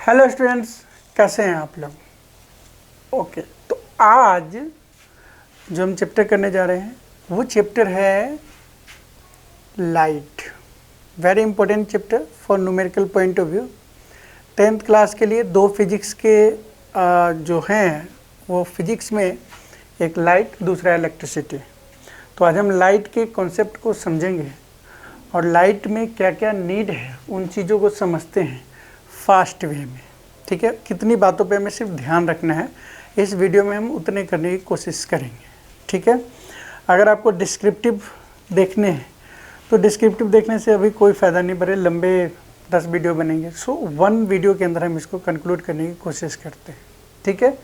Hello students, कैसे हैं आप लोग? ओके, तो आज जो हम चैप्टर करने जा रहे हैं वो चैप्टर है light. Very important chapter for numerical point of view. 10th class के लिए दो फिजिक्स के जो हैं वो फिजिक्स में एक लाइट, दूसरा इलेक्ट्रिसिटी। तो आज हम लाइट के कॉन्सेप्ट को समझेंगे और लाइट में क्या क्या नीड है उन चीज़ों को समझते हैं फास्ट वे में। ठीक है, कितनी बातों पे हमें सिर्फ ध्यान रखना है, इस वीडियो में हम उतने करने की कोशिश करेंगे। ठीक है, अगर आपको डिस्क्रिप्टिव देखने हैं तो डिस्क्रिप्टिव देखने से अभी कोई फ़ायदा नहीं, बड़े लंबे 10 वीडियो बनेंगे। सो 1 वीडियो के अंदर हम इसको कंक्लूड करने की कोशिश करते हैं। ठीक है,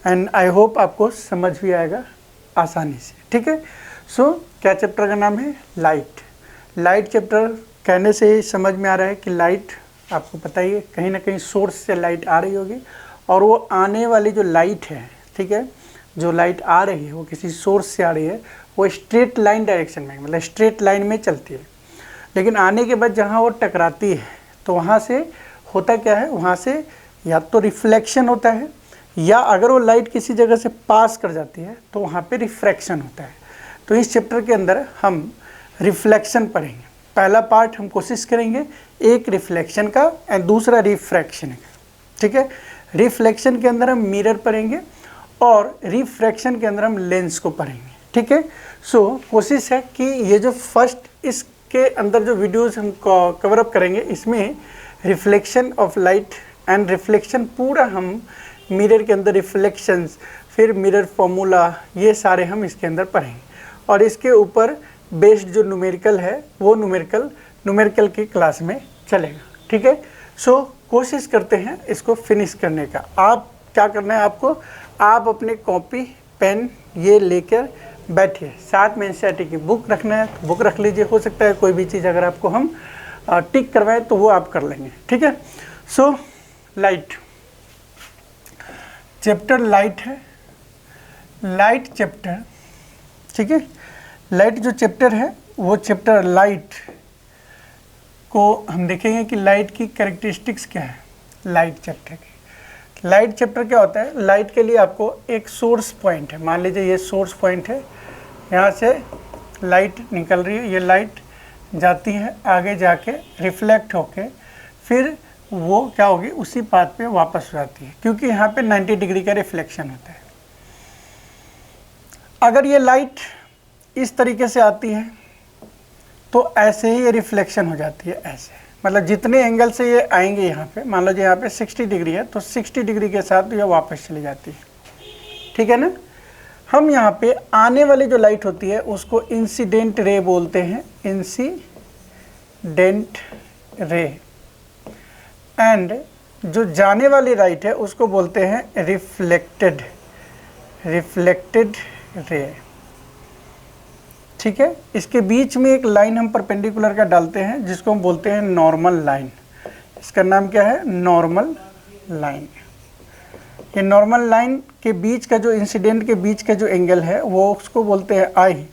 एंड आई होप आपको समझ भी आएगा आसानी से। ठीक है, सो क्या चैप्टर का नाम है? लाइट। लाइट चैप्टर कहने से ही समझ में आ रहा है कि लाइट, आपको पता ही है, कहीं ना कहीं सोर्स से लाइट आ रही होगी और वो आने वाली जो लाइट है, ठीक है, जो लाइट आ रही है वो किसी सोर्स से आ रही है, वो स्ट्रेट लाइन डायरेक्शन में, मतलब स्ट्रेट लाइन में चलती है। लेकिन आने के बाद जहाँ वो टकराती है तो वहाँ से होता क्या है, वहाँ से या तो रिफ्लेक्शन होता है या अगर वो लाइट किसी जगह से पास कर जाती है तो वहाँ पे रिफ्रैक्शन होता है। तो इस चैप्टर के अंदर हम रिफ्लेक्शन पढ़ेंगे। पहला पार्ट हम कोशिश करेंगे एक रिफ्लेक्शन का एंड दूसरा रिफ्रैक्शन का। ठीक है, रिफ्लेक्शन के अंदर हम मिरर पढ़ेंगे और रिफ्रैक्शन के अंदर हम लेंस को पढ़ेंगे। ठीक है, सो कोशिश है कि ये जो फर्स्ट इसके अंदर जो वीडियोस हम कवर अप करेंगे इसमें reflection of light and reflection पूरा हम मिरर के अंदर रिफ्लेक्शंस, फिर मिरर फॉर्मूला, ये सारे हम इसके अंदर पढ़ेंगे और इसके ऊपर बेस्ड जो न्यूमेरिकल है वो न्यूमेरिकल की क्लास में चलेगा। ठीक है, सो कोशिश करते हैं इसको फिनिश करने का। आप क्या करना है, आपको आप अपने कॉपी पेन ये लेकर बैठिए, साथ में एनसीईआरटी की बुक रखना है तो बुक रख लीजिए। हो सकता है कोई भी चीज़ अगर आपको हम टिक करवाएं तो वो आप कर लेंगे। ठीक है, सो लाइट चैप्टर लाइट है, लाइट चैप्टर। ठीक है, लाइट जो चैप्टर है वो चैप्टर लाइट को हम देखेंगे कि लाइट की कैरेक्टरिस्टिक्स क्या है। लाइट चैप्टर की, लाइट चैप्टर क्या होता है? लाइट के लिए आपको एक सोर्स पॉइंट है, मान लीजिए ये सोर्स पॉइंट है, यहाँ से लाइट निकल रही है, ये लाइट जाती है आगे जाके रिफ्लेक्ट होके फिर वो क्या होगी, उसी पाथ पे वापस जाती है, क्योंकि यहाँ पे 90 डिग्री का रिफ्लेक्शन होता है। अगर ये लाइट इस तरीके से आती है तो ऐसे ही ये रिफ्लेक्शन हो जाती है, ऐसे, मतलब जितने एंगल से ये आएंगे यहाँ पे, मान लो यहाँ पे 60 डिग्री है तो 60 डिग्री के साथ ये वापस चली जाती है। ठीक है ना, हम यहाँ पे आने वाली जो लाइट होती है उसको इंसिडेंट रे बोलते हैं, इंसिडेंट रे, एंड जो जाने वाली लाइट है उसको बोलते हैं रिफ्लेक्टेड रे। ठीक है, इसके बीच में एक लाइन हम परपेंडिकुलर का डालते हैं जिसको हम बोलते हैं नॉर्मल लाइन। इसका नाम क्या है? Normal line. ये नॉर्मल लाइन के बीच का जो इंसिडेंट के बीच का जो एंगल है वो उसको बोलते हैं आई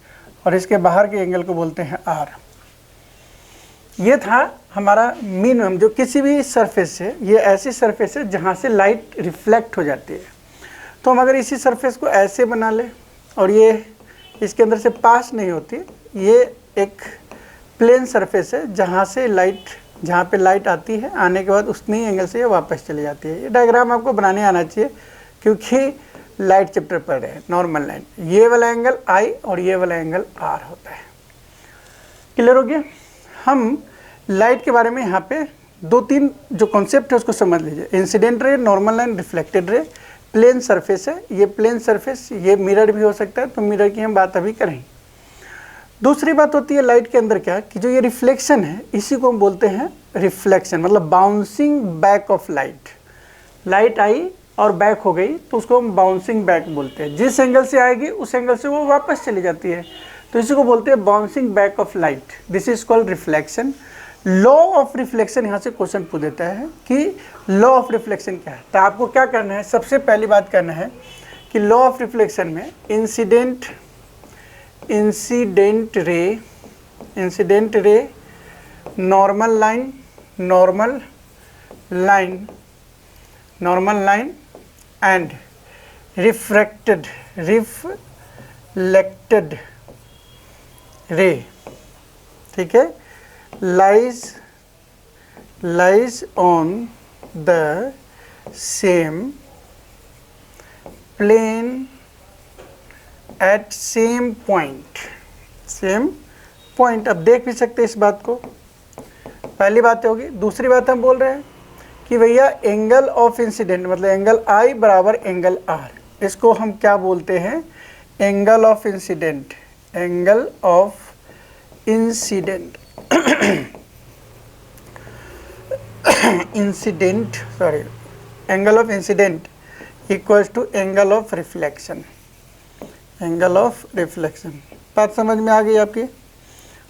और इसके बाहर के एंगल को बोलते हैं आर। ये था हमारा मिनिमम, जो किसी भी सरफेस से, ये ऐसी सरफेस है जहाँ से लाइट रिफ्लेक्ट हो जाती है। तो हम अगर इसी सरफेस को ऐसे बना लें और ये इसके अंदर से पास नहीं होती, ये एक प्लेन सरफेस है जहाँ से लाइट, जहाँ पे लाइट आती है, आने के बाद उतनी एंगल से ये वापस चली जाती है। ये डायग्राम आपको बनाने आना चाहिए क्योंकि लाइट चैप्टर पढ़ रहे हैं। नॉर्मल लाइन, ये वाला एंगल आई और ये वाला एंगल आर होता है। क्लियर हो गया? हम लाइट के बारे में यहाँ पे 2-3 जो कॉन्सेप्ट है उसको समझ लीजिए। Incident ray, normal line, reflected ray. Plane surface है, ये प्लेन सरफेस, ये मिरर भी हो सकता है, तो मिरर की हम बात अभी करेंगे। दूसरी बात होती है लाइट के अंदर क्या, कि जो ये रिफ्लेक्शन है इसी को हम बोलते हैं रिफ्लेक्शन, मतलब bouncing back of light. Light आई और बैक हो गई तो उसको हम बाउंसिंग बैक बोलते हैं। जिस एंगल से आएगी उस एंगल से वो वापस चली जाती है, तो इसी को बोलते हैं bouncing back of light. This is called reflection. Law of reflection, यहाँ से क्वेश्चन पूछ देता है कि लॉ ऑफ रिफ्लेक्शन क्या है। तो आपको क्या करना है, सबसे पहली बात करना है कि लॉ ऑफ रिफ्लेक्शन में incident ray, normal line normal line and refracted रे, ठीक है, lies on the same plane at same point। अब देख भी सकते हैं इस बात को, पहली बात होगी। दूसरी बात हम बोल रहे हैं कि भैया एंगल ऑफ इंसिडेंट मतलब एंगल आई बराबर एंगल आर, इसको हम क्या बोलते हैं, angle of incident, angle of incident angle of incident equals to angle of reflection, angle of reflection. बात समझ में आ गई आपकी?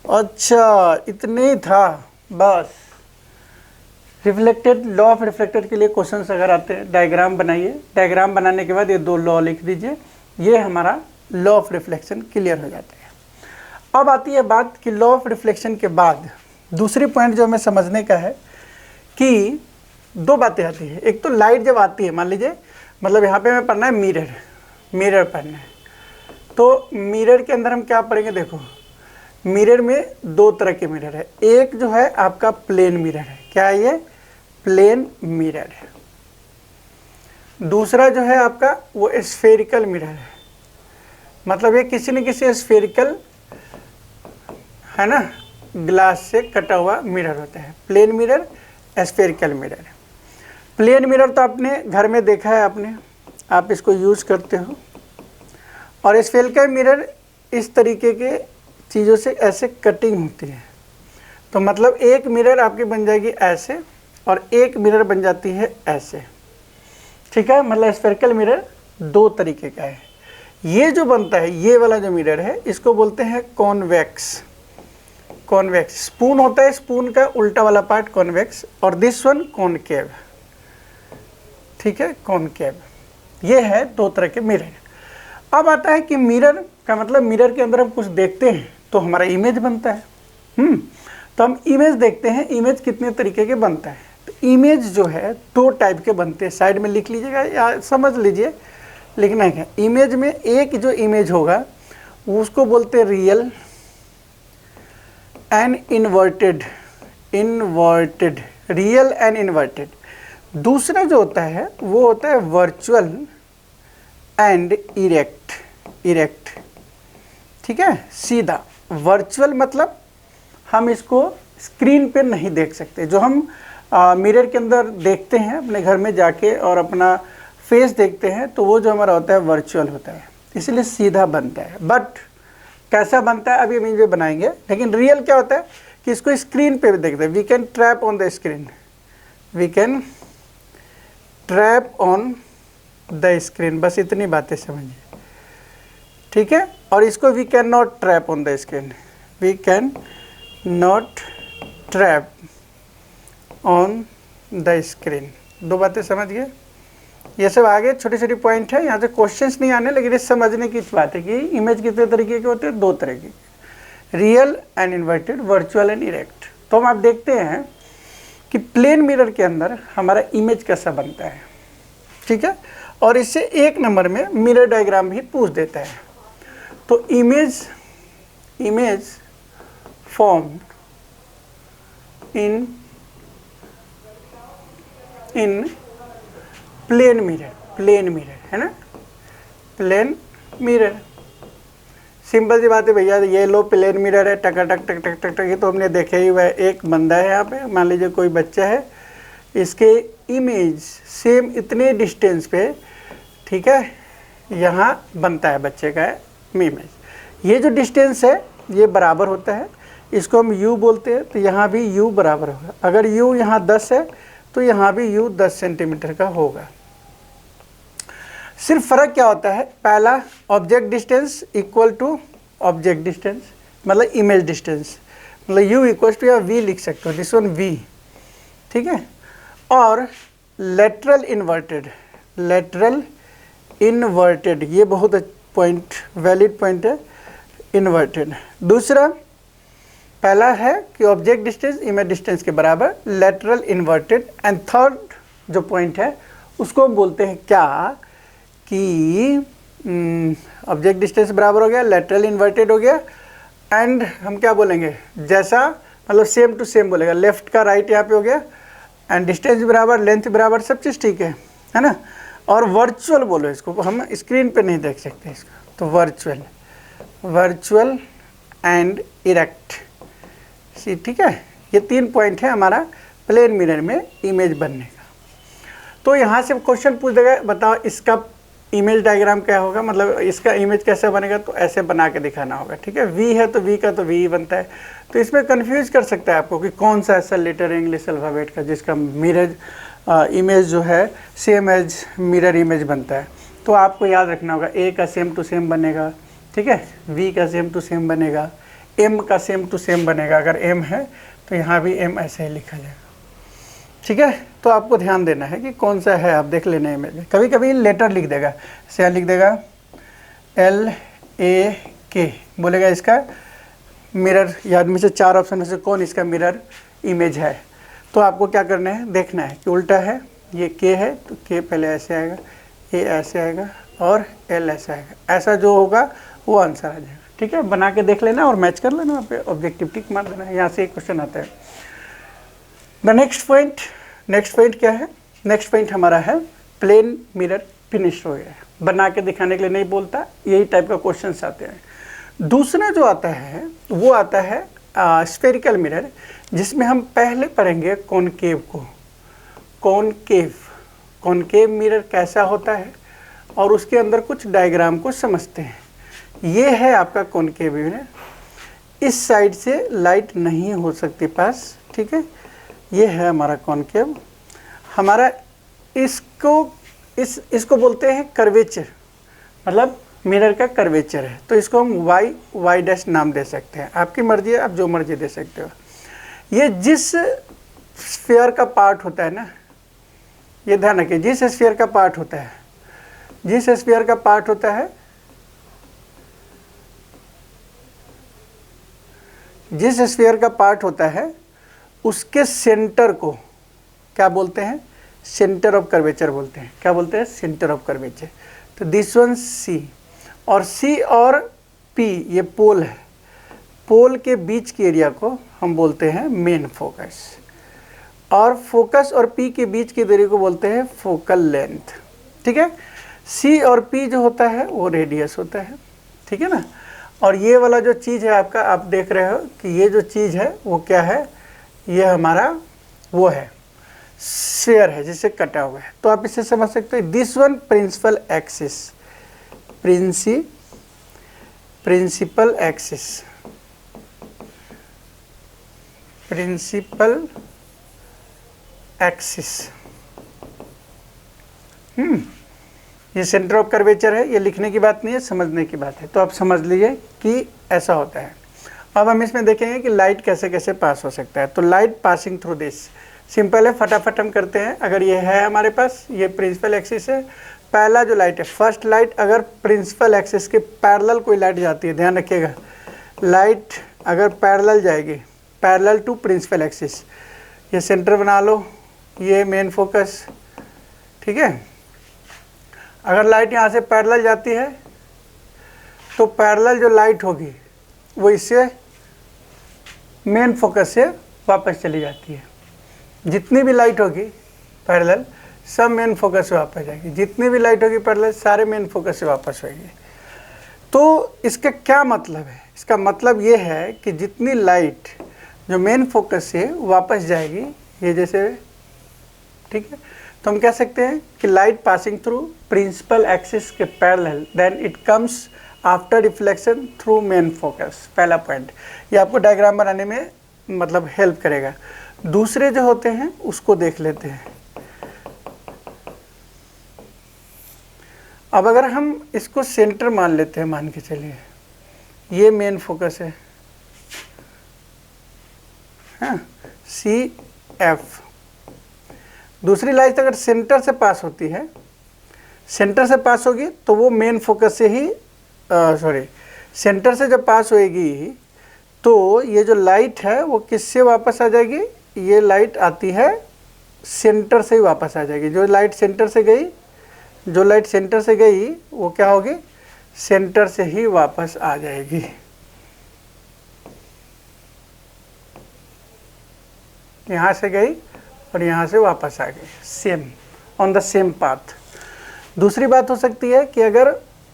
अच्छा, इतने ही था बस। रिफ्लेक्टेड, लॉ ऑफ रिफ्लेक्टेड के लिए क्वेश्चंस अगर आते हैं, डायग्राम बनाइए, डायग्राम बनाने के बाद ये दो लॉ लिख दीजिए, ये हमारा लॉ ऑफ रिफ्लेक्शन क्लियर हो जाता है। अब आती है बात कि लॉ ऑफ रिफ्लेक्शन के बाद दूसरी पॉइंट जो हमें समझने का है कि दो बातें आती है। एक तो लाइट जब आती है, मान लीजिए मतलब यहाँ पे हमें पढ़ना है मिरर पढ़ना है, तो मिरर के अंदर हम क्या पढ़ेंगे, देखो मिरर में दो तरह के मिरर है। एक जो है आपका प्लेन मिरर है, क्या है ये, प्लेन मिरर है। दूसरा जो है आपका वो स्फेरिकल मिरर है, मतलब ये किसी न किसी स्फेरिकल है ना ग्लास से कटा हुआ मिरर होता है। Plane mirror, spherical mirror. Plane mirror तो आपने घर में देखा है, आपने, आप इसको यूज़ करते हो। और स्फेरिकल मिरर इस तरीके के चीज़ों से ऐसे कटिंग होती है, तो मतलब एक मिरर आपकी बन जाएगी ऐसे और एक मिरर बन जाती है ऐसे, ठीक है। मतलब स्फेरिकल मिरर दो तरीके का है। ये जो बनता है, ये वाला जो मिरर है, इसको बोलते हैं कॉन्वेक्स। स्पून होता है, स्पून का उल्टा वाला पार्ट कॉन्वेक्स, और दिस वन कॉनकेव, ठीक है, कॉनकेव। ये है दो तरह के मिरर। अब आता है कि मिरर का मतलब मिरर के अंदर हम कुछ देखते हैं तो हमारा इमेज बनता है। तो हम इमेज देखते हैं, इमेज कितने तरीके के बनता है। तो इमेज जो है दो टाइप के बनते हैं, साइड में लिख लीजिएगा या समझ लीजिए, लिखना है। इमेज में एक जो इमेज होगा उसको बोलते हैं real and inverted, real and inverted. दूसरा जो होता है वो होता है वर्चुअल एंड इरेक्ट, ठीक है, सीधा। वर्चुअल मतलब हम इसको स्क्रीन पे नहीं देख सकते, जो हम मिरर के अंदर देखते हैं अपने घर में जाके और अपना फेस देखते हैं, तो वो जो हमारा होता है वर्चुअल होता है, इसलिए सीधा बनता है। बट कैसा बनता है अभी हम इन्हें बनाएंगे। लेकिन रियल क्या होता है कि इसको स्क्रीन पे भी देखते हैं, we can trap on the screen, we can trap on the screen, बस इतनी बातें समझिए, ठीक है। और इसको we can not trap on the screen, we can not trap on the screen. दो बातें समझ गए। ये सब आगे छोटी छोटी पॉइंट है, यहाँ से क्वेश्चंस नहीं आने, लेकिन ये समझने की बात है कि इमेज कितने तरीके के होते हैं, दो तरह के, real and inverted, virtual and erect. तो हम आप देखते हैं कि प्लेन मिरर के अंदर हमारा इमेज कैसा बनता है, ठीक है। और इससे एक नंबर में मिरर डायग्राम भी पूछ देता है। तो image form in plane mirror है ना, प्लेन मिरर। सिंपल सी बात है भैया, ये लो प्लेन मिरर है, टक टक टक टक टक टक, ये तो हमने देखे ही हुआ है। एक बंदा है यहाँ पे, मान लीजिए कोई बच्चा है, इसके इमेज सेम इतने डिस्टेंस पे, ठीक है, यहाँ बनता है बच्चे का इमेज। ये जो डिस्टेंस है ये बराबर होता है, इसको हम u बोलते हैं। तो यहाँ भी u बराबर होगा, अगर u यहाँ 10 है तो यहाँ भी u 10 सेंटीमीटर का होगा। सिर्फ फ़र्क क्या होता है, पहला object distance equal to object distance, मतलब इमेज डिस्टेंस, मतलब u इक्वल टू या v लिख सकते हो, दिस वन v, ठीक है। और लेटरल इन्वर्टेड, ये बहुत पॉइंट, वैलिड पॉइंट है, इन्वर्टेड। दूसरा, पहला है कि ऑब्जेक्ट डिस्टेंस इमेज डिस्टेंस के बराबर, लेटरल इन्वर्टेड। एंड थर्ड जो पॉइंट है उसको हम बोलते हैं क्या कि ऑब्जेक्ट डिस्टेंस बराबर हो गया, लेटरल इन्वर्टेड हो गया, एंड हम क्या बोलेंगे, जैसा मतलब सेम टू सेम बोलेगा, लेफ्ट का राइट यहाँ पे हो गया, एंड डिस्टेंस बराबर, लेंथ बराबर, सब चीज़ ठीक है ना। और वर्चुअल बोलो इसको, हम स्क्रीन पे नहीं देख सकते इसको, तो वर्चुअल एंड इरेक्ट, ठीक है। ये 3 पॉइंट है हमारा प्लेन मिरर में इमेज बनने का। तो यहाँ से क्वेश्चन पूछ देगा, बताओ इसका इमेज डायग्राम क्या होगा, मतलब इसका इमेज कैसे बनेगा, तो ऐसे बना के दिखाना होगा, ठीक है। वी है तो वी का तो वी ही बनता है। तो इसमें कंफ्यूज कर सकता है आपको कि कौन सा ऐसा लेटर है इंग्लिश अल्फ़ाबेट का जिसका मिरर इमेज जो है सेम एज मिरर इमेज बनता है। तो आपको याद रखना होगा, ए का सेम टू सेम बनेगा, ठीक है, वी का सेम टू सेम बनेगा, एम का सेम टू सेम बनेगा। अगर एम है तो यहाँ भी एम ऐसे ही लिखा जाएगा, ठीक है। तो आपको ध्यान देना है कि कौन सा है, आप देख लेना इमेज में। कभी कभी लेटर लिख देगा, से लिख देगा LAK, बोलेगा इसका मिरर, याद में से 4 ऑप्शन में से कौन इसका मिरर इमेज है। तो आपको क्या करना है, देखना है कि उल्टा है, ये K है तो K पहले ऐसे आएगा, A ऐसे आएगा और L ऐसे आएगा। ऐसा जो होगा वो आंसर आ जाएगा, ठीक है। बना के देख लेना और मैच कर लेना, वहाँ पे ऑब्जेक्टिव टिक मार देना। यहाँ से एक क्वेश्चन आता है। द नेक्स्ट पॉइंट क्या है, नेक्स्ट पॉइंट हमारा है प्लेन मिरर फिनिश हो गया है। बना के दिखाने के लिए नहीं बोलता, यही टाइप का क्वेश्चंस आते हैं। दूसरा जो आता है वो आता है स्फेरिकल मिरर, जिसमें हम पहले पढ़ेंगे कॉनकेव को। कॉनकेव मिरर कैसा होता है और उसके अंदर कुछ डायग्राम को समझते हैं। ये है आपका कॉनकेव मिरर। इस साइड से लाइट नहीं हो सकती पास, ठीक है। ये है हमारा कॉनकेव। हमारा इसको बोलते हैं कर्वेचर, मतलब मिरर का कर्वेचर है। तो इसको हम वाई डैश नाम दे सकते हैं, आपकी मर्जी है, आप जो मर्जी दे सकते हो। ये जिस स्फीयर का पार्ट होता है ना, ये ध्यान रखिए, जिस स्फीयर का पार्ट होता है, जिस स्फीयर का पार्ट होता है, जिस स्फीयर का पार्ट होता है उसके सेंटर को क्या बोलते हैं, सेंटर ऑफ कर्वेचर बोलते हैं। क्या बोलते हैं, सेंटर ऑफ कर्वेचर। तो दिस वन सी, और सी और पी ये पोल है, पोल के बीच के एरिया को हम बोलते हैं मेन फोकस, और फोकस और पी के बीच की दूरी को बोलते हैं फोकल लेंथ, ठीक है। सी और पी जो होता है वो रेडियस होता है, ठीक है ना। और ये वाला जो चीज़ है आपका, आप देख रहे हो कि ये जो चीज़ है वो क्या है, ये हमारा वो है स्फीयर है जिससे कटा हुआ है। तो आप इसे समझ सकते हो, this one principal axis, principal axis, ये सेंटर ऑफ कर्वेचर है। ये लिखने की बात नहीं है, समझने की बात है। तो आप समझ लीजिए कि ऐसा होता है। अब हम इसमें देखेंगे कि लाइट कैसे कैसे पास हो सकता है। तो light passing through this, simple है, फटाफट हम करते हैं। अगर ये है हमारे पास, ये प्रिंसिपल एक्सिस है, पहला जो लाइट है, फर्स्ट लाइट, अगर प्रिंसिपल एक्सिस के पैरेलल कोई लाइट जाती है, ध्यान रखिएगा, लाइट अगर पैरेलल जाएगी, पैरेलल टू प्रिंसिपल एक्सिस, ये सेंटर बना लो, ये मेन फोकस, ठीक है। अगर लाइट यहाँ से पैरेलल जाती है तो पैरेलल जो लाइट होगी वो इससे मेन फोकस से वापस चली जाती है। जितनी भी लाइट होगी पैरेलल, सब मेन फोकस से वापस जाएगी। जितनी भी लाइट होगी पैरेलल, सारे मेन फोकस से वापस होगी। तो इसका क्या मतलब है, इसका मतलब ये है कि जितनी लाइट जो मेन फोकस से वापस जाएगी, ये जैसे, ठीक है, तो हम कह सकते हैं कि light passing through principal axis के parallel, then it comes after reflection through main focus. पहला पॉइंट, ये आपको डायग्राम बनाने में मतलब हेल्प करेगा। दूसरे जो होते हैं उसको देख लेते हैं। अब अगर हम इसको सेंटर मान लेते हैं, मान के चलिए ये मेन फोकस है, हाँ, CF। दूसरी लाइट अगर सेंटर से पास होती है, सेंटर से पास होगी तो वो मेन फोकस से ही सेंटर से जब पास होएगी तो ये जो लाइट है वो किससे वापस आ जाएगी, ये लाइट आती है सेंटर से ही वापस आ जाएगी। जो लाइट सेंटर से गई वो क्या होगी, सेंटर से ही वापस आ जाएगी। यहाँ से गई और यहाँ से वापस आ गई, same on the same path. दूसरी बात हो सकती है कि अगर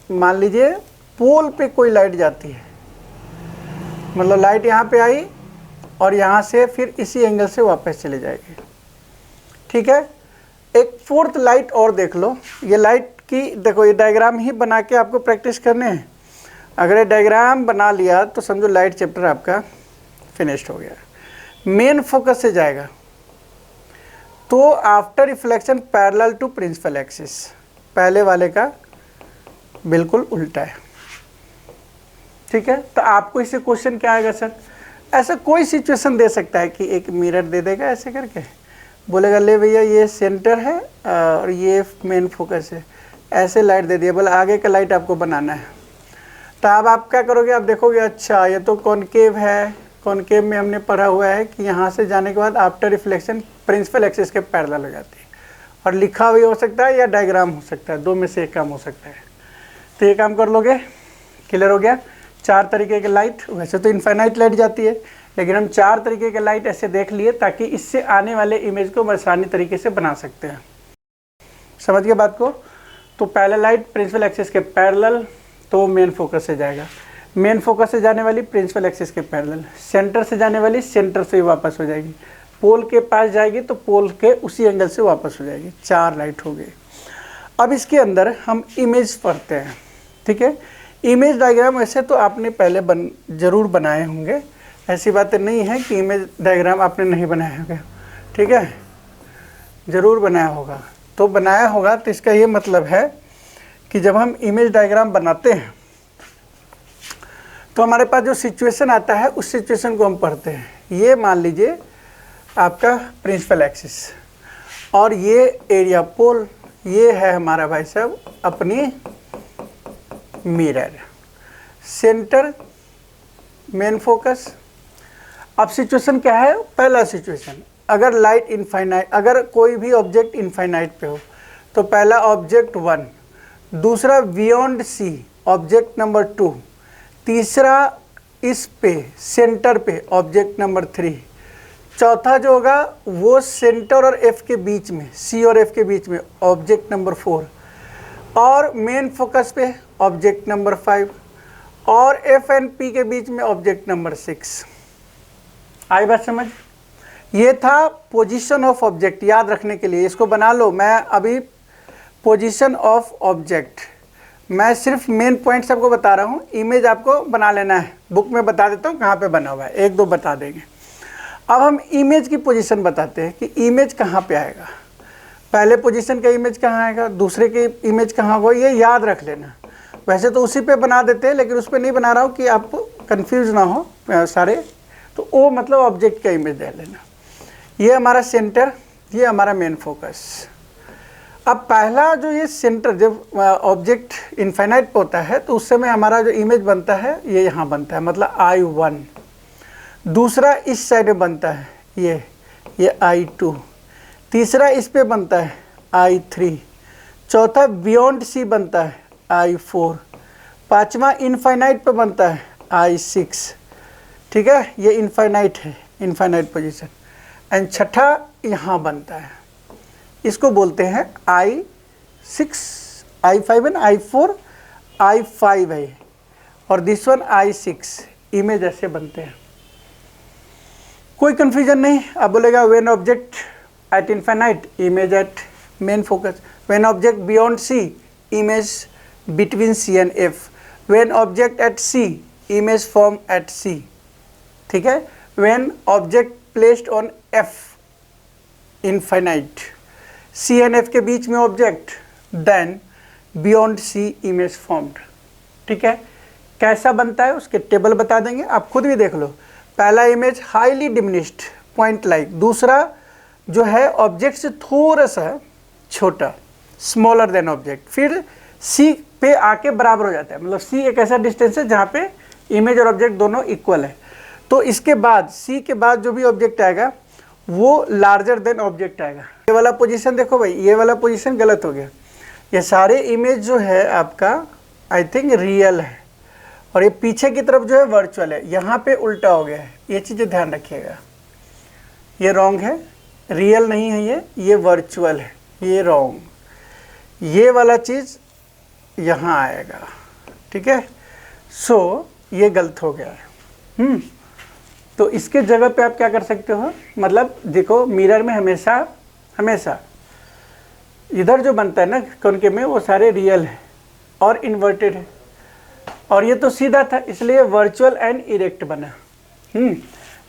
मान लीजिए पोल पे कोई लाइट जाती है, मतलब लाइट यहाँ पे आई और यहाँ से फिर इसी एंगल से वापस चले जाएगी, ठीक है। एक फोर्थ लाइट और देख लो। ये लाइट की देखो, ये डायग्राम ही बना के आपको प्रैक्टिस करने हैं। अगर ये डायग्राम बना लिया तो समझो लाइट चैप्टर आपका फिनिश्ड हो गया। मेन फोकस से जाएगा तो after reflection parallel to principal axis, पहले वाले का बिल्कुल उल्टा है, ठीक है। तो आपको इससे क्वेश्चन क्या आएगा सर, ऐसा कोई सिचुएशन दे सकता है कि एक मिरर दे देगा ऐसे करके, बोलेगा ले भैया ये सेंटर है और ये मेन फोकस है, ऐसे लाइट दे दिया, बोले आगे का लाइट आपको बनाना है। तो अब आप क्या करोगे, आप देखोगे अच्छा ये तो कॉनकेव है, कॉनकेव में हमने पढ़ा हुआ है कि यहाँ से जाने के बाद आफ्टर रिफ्लेक्शन प्रिंसिपल एक्सिस के पैरेलल हो जाती है, और लिखा भी हो सकता है या डायग्राम हो सकता है, दो में से एक काम हो सकता है। तो ये काम कर लोगे, क्लियर हो गया। 4 तरीके के लाइट, वैसे तो इनफाइनाइट लाइट जाती है, लेकिन हम 4 तरीके के लाइट ऐसे देख लिए ताकि इससे आने वाले इमेज को आसानी तरीके से बना सकते हैं। समझ गए बात को। तो पहला लाइट प्रिंसिपल एक्सिस के पैरेलल, तो मेन फोकस से जाएगा। मेन फोकस से जाने वाली प्रिंसिपल एक्सिस के पैरेलल, सेंटर से जाने वाली सेंटर से ही वापस हो जाएगी, पोल के पास जाएगी तो पोल के उसी एंगल से वापस हो जाएगी। 4 लाइट हो गई। अब इसके अंदर हम इमेज पढ़ते हैं, ठीक है। इमेज डायग्राम वैसे तो आपने पहले जरूर बनाए होंगे, ऐसी बातें नहीं है कि इमेज डायग्राम आपने नहीं बनाया होगा, ठीक है, ज़रूर बनाया होगा। तो बनाया होगा तो इसका ये मतलब है कि जब हम इमेज डायग्राम बनाते हैं तो हमारे पास जो सिचुएशन आता है उस सिचुएशन को हम पढ़ते हैं। ये मान लीजिए आपका प्रिंसिपल एक्सिस और ये एरिया पोल, ये है हमारा भाई साहब अपनी मिरर, सेंटर मेन फोकस। अब सिचुएशन क्या है, पहला सिचुएशन, अगर लाइट इनफाइनाइट, अगर कोई भी ऑब्जेक्ट इनफाइनाइट पे हो तो पहला ऑब्जेक्ट 1, दूसरा बियॉन्ड सी ऑब्जेक्ट नंबर 2, तीसरा इस पे सेंटर पे ऑब्जेक्ट नंबर 3, चौथा जो होगा वो सेंटर और एफ के बीच में, सी और एफ के बीच में ऑब्जेक्ट नंबर 4, और मेन फोकस पे ऑब्जेक्ट नंबर 5, और एफ एंड पी के बीच में ऑब्जेक्ट नंबर 6। आई बात समझ। ये था पोजीशन ऑफ ऑब्जेक्ट, याद रखने के लिए इसको बना लो। मैं अभी पोजीशन ऑफ ऑब्जेक्ट, मैं सिर्फ मेन पॉइंट सबको बता रहा हूँ, इमेज आपको बना लेना है। बुक में बता देता हूँ कहाँ पे बना हुआ है, 1-2 बता देंगे। अब हम इमेज की पोजीशन बताते हैं कि इमेज कहाँ पे आएगा, पहले पोजीशन का इमेज कहाँ आएगा, दूसरे की इमेज कहाँ होगा, ये याद रख लेना। वैसे तो उसी पे बना देते हैं लेकिन उस पर नहीं बना रहा हूँ कि आप कंफ्यूज ना हो सारे। तो वो मतलब ऑब्जेक्ट का इमेज दे लेना। ये हमारा सेंटर, ये हमारा मेन फोकस। अब पहला जो ये सेंटर, जब ऑब्जेक्ट इनफाइनाइट पे होता है तो उस समय हमारा जो इमेज बनता है ये यहाँ बनता है, मतलब I1। दूसरा इस साइड में बनता है ये I2, तीसरा इस पे बनता है I3, चौथा बियॉन्ड सी बनता है I4, पांचवा इनफाइनाइट पे बनता है I6, ठीक है, ये इनफाइनाइट है, इनफाइनाइट पोजीशन। एंड छठा यहाँ बनता है, इसको बोलते हैं I6, I5 and I4, I5 है, और दिस वन I6। इमेज ऐसे बनते हैं, कोई कंफ्यूजन नहीं। अब बोलेगा when object at infinite, image at main focus, when object beyond C, image between C and F, when object at C, image form at C, ठीक है, when object placed on F infinite, C and F के बीच में object, then beyond C image formed, ठीक है। कैसा बनता है उसके टेबल बता देंगे, आप खुद भी देख लो। पहला image highly diminished point like, दूसरा जो है ऑब्जेक्ट से थोड़ा सा छोटा, स्मॉलर देन ऑब्जेक्ट, फिर सी पे आके बराबर हो जाता है, मतलब सी एक ऐसा डिस्टेंस है जहाँ पे इमेज और ऑब्जेक्ट दोनों इक्वल है। तो इसके बाद सी के बाद जो भी ऑब्जेक्ट आएगा वो लार्जर देन ऑब्जेक्ट आएगा। ये वाला पोजीशन देखो भाई, ये वाला पोजीशन गलत हो गया। ये सारे इमेज जो है आपका आई थिंक रियल है, और ये पीछे की तरफ जो है वर्चुअल है, यहाँ पे उल्टा हो गया है। ये चीज़ें ध्यान रखिएगा, ये रॉन्ग है, रियल नहीं है, ये वर्चुअल है, ये रॉन्ग। ये वाला चीज़ यहाँ आएगा, ठीक है। सो ये गलत हो गया है। तो इसके जगह पे आप क्या कर सकते हो, मतलब देखो मिरर में हमेशा इधर जो बनता है ना कॉनकेव में, वो सारे रियल है और इन्वर्टेड है, और ये तो सीधा था इसलिए वर्चुअल एंड इरेक्ट बना।